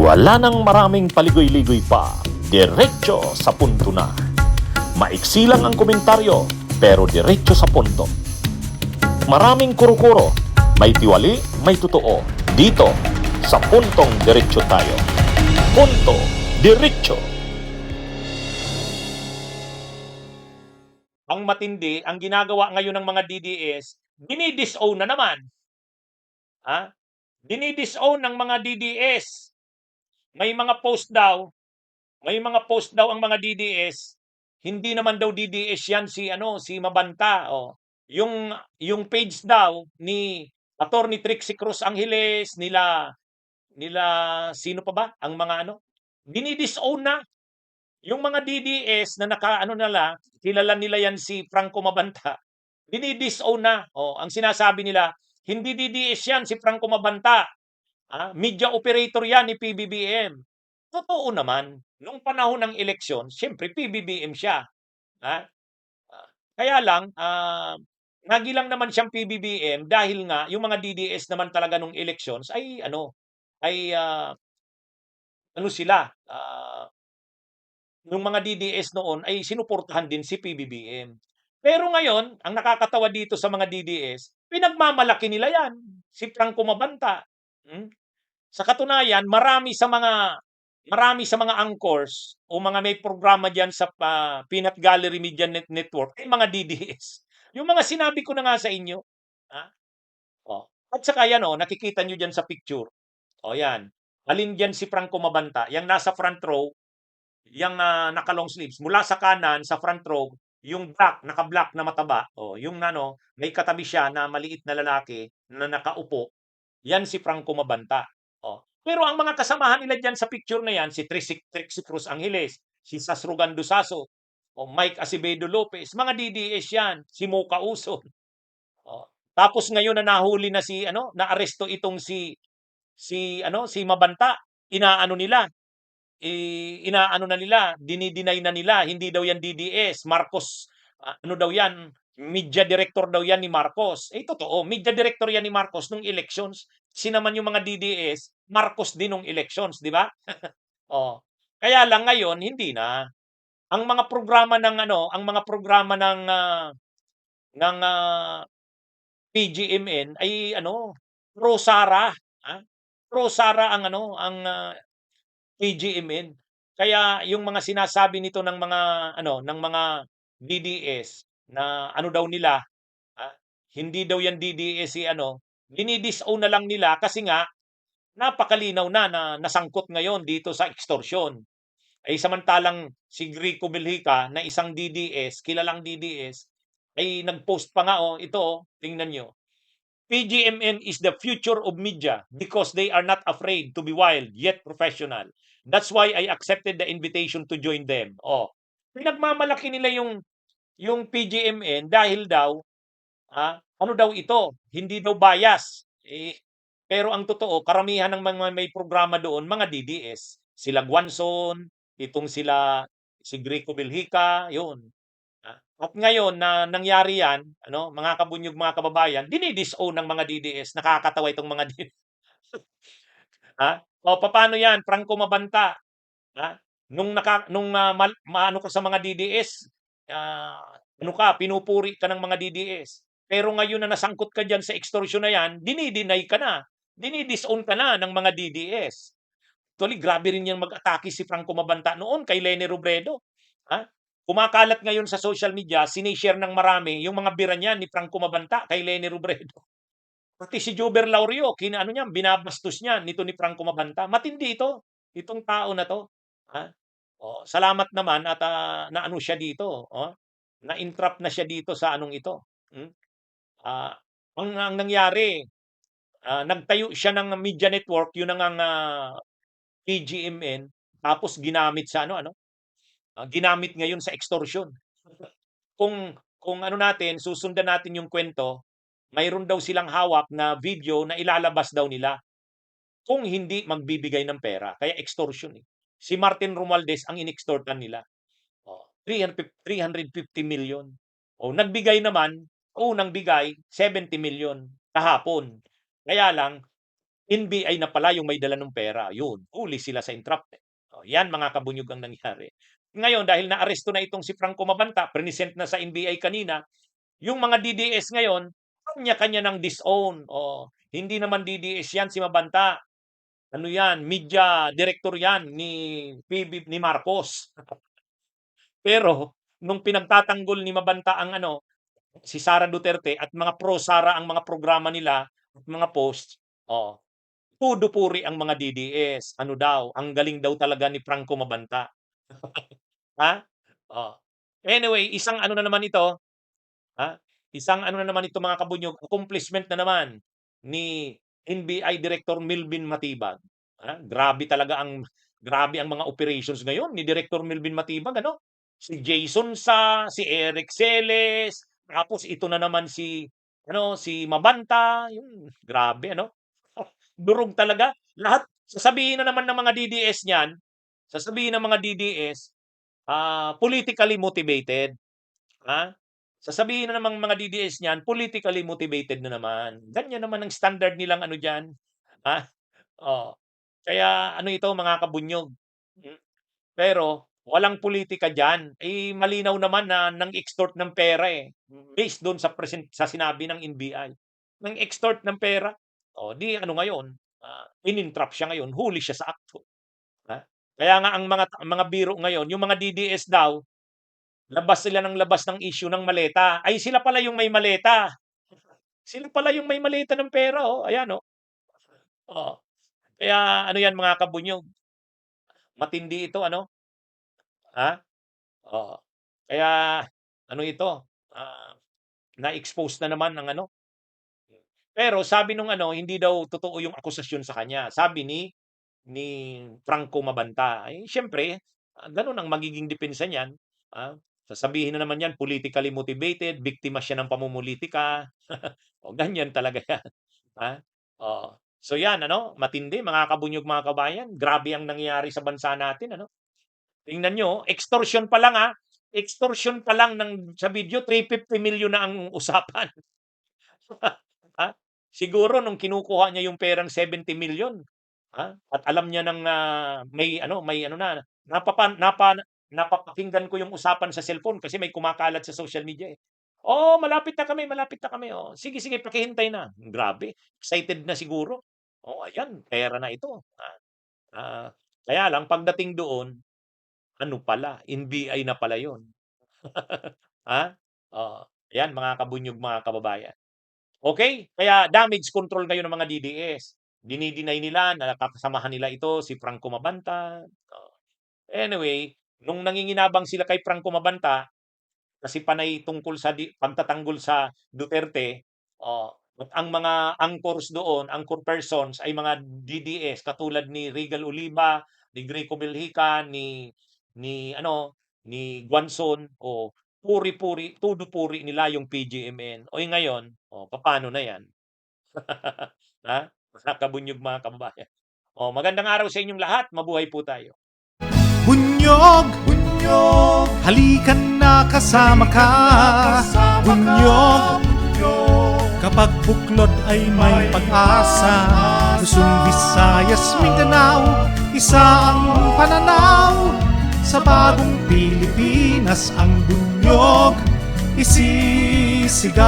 Wala nang maraming paligoy-ligoy pa, diretso sa punto na. Maiksi lang ang komentaryo, pero diretso sa punto. Maraming kuro-kuro, may tiwali, may totoo. Dito, sa puntong diretso tayo. Punto, diretso. Ang matindi, ang ginagawa ngayon ng mga DDS, dinidisown na naman. Dinidisown ng mga DDS. May mga post daw ang mga DDS, hindi naman daw DDS yan si Mabanta. Yung page daw ni Attorney Trixie Cruz Angeles, nila sino pa ba? Ang mga dinidisown na. Yung mga DDS na kilala nila yan si Franco Mabanta, dinidisown na. Ang sinasabi nila, hindi DDS yan si Franco Mabanta. Media operator yan ni PBBM. Totoo naman, nung panahon ng eleksyon, siyempre PBBM siya. Kaya lang, nagilang naman siyang PBBM dahil nga yung mga DDS naman talaga nung elections ay sila, nung mga DDS noon ay sinuportahan din si PBBM. Pero ngayon, ang nakakatawa dito sa mga DDS, pinagmamalaki nila yan, si Franco Mabanta. Sa katunayan, marami sa mga anchors o mga may programa diyan sa Peanut Gallery Media Network ay mga DDS. Yung mga sinabi ko na nga sa inyo. At saka yan, nakikita nyo diyan sa picture. Yan. Alin diyan si Franco Mabanta? Yang nasa front row, yung naka-long sleeves. Mula sa kanan, sa front row, yung naka-black na mataba. Yung may katabi siya na maliit na lalaki na nakaupo. Yan si Franco Mabanta. Pero ang mga kasamahan nila dyan sa picture na yan, si Trixie Cruz Angeles, si Sasrugan Dusaso, Mike Acevedo Lopez, mga DDS yan, si Mocha Uson. Tapos ngayon na nahuli na na-aresto itong si Mabanta, inaano nila dinideny na nila, hindi daw yan DDS, Marcos, daw yan, media director daw yan ni Marcos. Totoo, media director yan ni Marcos nung elections. Sinaman yung mga DDS, Marcos din nung elections, di ba? Kaya lang ngayon, hindi na. Ang mga programa ng PGMN ay pro Sara, pro Sara ang PGMN. Kaya yung mga sinasabi nito ng mga DDS na daw nila, hindi daw yan DDS dinidisown na lang nila kasi nga napakalinaw na nasangkot ngayon dito sa extortion. Samantalang si Rico Belhica na isang DDS, kilalang DDS, ay nag-post pa nga tingnan nyo. PGMN is the future of media because they are not afraid to be wild yet professional. That's why I accepted the invitation to join them. Pinagmamalaki nila yung PGMN dahil daw hindi daw bias. Pero ang totoo, karamihan ng mga may programa doon, mga DDS. Sila Guanzon, si Greco Belhica, yun. At ngayon na nangyari yan, mga kabunyog, mga kababayan, dinidisown ng mga DDS. Nakakatawa itong mga DDS. Paano yan? Franco Mabanta. Nung maano ka sa mga DDS, pinupuri ka ng mga DDS. Pero ngayon na nasangkot ka dyan sa extortion na yan, dinideny ka na. Dinidisown ka na ng mga DDS. Actually, grabe rin yung mag-atake si Franco Mabanta noon kay Leni Robredo. Kumakalat ngayon sa social media, sinishare ng marami yung mga bira niya ni Franco Mabanta kay Leni Robredo. Pati si Jober Laurio, binabastos niya nito ni Franco Mabanta. Matindi itong tao na to. Salamat naman at naano siya dito. Na-entrap na siya dito sa ito. Ang nangyari, nagtayo siya ng media network, yun ang PGMN, tapos ginamit sa ginamit ngayon sa extortion. Kung susundan natin yung kwento, mayroon daw silang hawak na video na ilalabas daw nila kung hindi magbibigay ng pera. Kaya extortion. Si Martin Romualdez ang inextortan nila. 350 million. Nagbigay naman, unang bigay, 70 million kahapon. Kaya lang, NBI na pala yung may dala ng pera, yun, huli sila sa entrapment. Oh, yan mga kabunyog ang nangyari. Ngayon dahil naaresto na itong si Franco Mabanta, present na sa NBI kanina, yung mga DDS ngayon, kanya-kanya ng disown. Oh, hindi naman DDS yan si Mabanta. Ano yan, media director yan ni Marcos. Pero nung pinagtatanggol ni Mabanta ang si Sara Duterte at mga pro Sara ang mga programa nila at mga posts, oh, puri ang mga DDS. Ano daw, ang galing daw talaga ni Franco Mabanta. Ha? Oh. Anyway, isang ano na naman ito, ha? Isang ano na naman ito mga kabunyog, accomplishment na naman ni NBI Director Melvin Matibag. Grabe ang mga operations ngayon ni Director Melvin Matibag, ano? Si Jason Sa, si Eric Celes, tapos ito na naman si Mabanta, yung grabe ano. Durog talaga. Lahat sasabihin na naman ng mga DDS niyan, sasabihin ng mga DDS, politically motivated. Ha? Sasabihin na namang mga DDS niyan, politically motivated na naman. Ganyan naman ang standard nilang ano diyan, ha? Oh. Kaya ano ito mga kabunyog, hmm, pero walang politika diyan. Eh, malinaw naman na nang-extort ng pera, eh, based do'n sa sinabi ng NBI. Nang-extort ng pera. Oh, 'di ano ngayon, in-entrap siya ngayon, huli siya sa akto, ha? Kaya nga ang mga biro ngayon, yung mga DDS daw, labas sila ng labas ng issue ng maleta. Ay sila pala yung may maleta. Sila pala yung may maleta ng pera, oh, ayan, oh. Oo. Kaya ano 'yan mga kabunyog, matindi ito ano, ha? Oo. Kaya ano ito, na-expose na naman ang ano, pero sabi nung hindi daw totoo yung akusasyon sa kanya. Sabi ni Franco Mabanta. Eh, siyempre, gano'n ang magiging depensa niyan, sasabihin na naman niyan politically motivated, biktima siya ng pamumulitika. O ganyan talaga 'yan, ah, oo. So 'yan ano, matindi mga kabunyog, mga kabayan. Grabe ang nangyayari sa bansa natin ano. Tingnan niyo, extortion pa lang sa video 350 million na ang usapan. Ha? Siguro nung kinukuha niya yung perang 70 million, at alam niya ng, may ano na, napapakinggan ko yung usapan sa cellphone kasi may kumakalat sa social media, eh. "Oo, malapit na kami, oh. Sige, sige pakihintay na." Grabe, excited na siguro. Oh, ayan pera na ito, kaya lang pagdating doon, ano pala, NBI na pala yun. Ha? Oo, ayan mga kabunyog, mga kababayan. Okay, kaya damage control ngayon ng mga DDS. Dini-deny nila na kakasamahan nila ito si Franco Mabanta. Anyway, nung nanginginabang sila kay Franco Mabanta, kasi panay tungkol sa pagtatanggol sa Duterte, at ang mga anchors doon, anchor persons ay mga DDS katulad ni Regal Oliva, ni Greco Belhica, ni Guanzon, puri-puri, todo puri nila yung PGMN. Oy ngayon, papaano na 'yan? Ha? Mga kabunyog, mga kababayan. Magandang araw sa inyong lahat. Mabuhay po tayo. Bunyog, bunyog, halikan na kasama ka. Bunyog, kapag buklod ay may pag-asa. Luzon, Visayas, Mindanao, isa ang pananaw. Sa bagong Pilipinas ang bunyog isisigaw.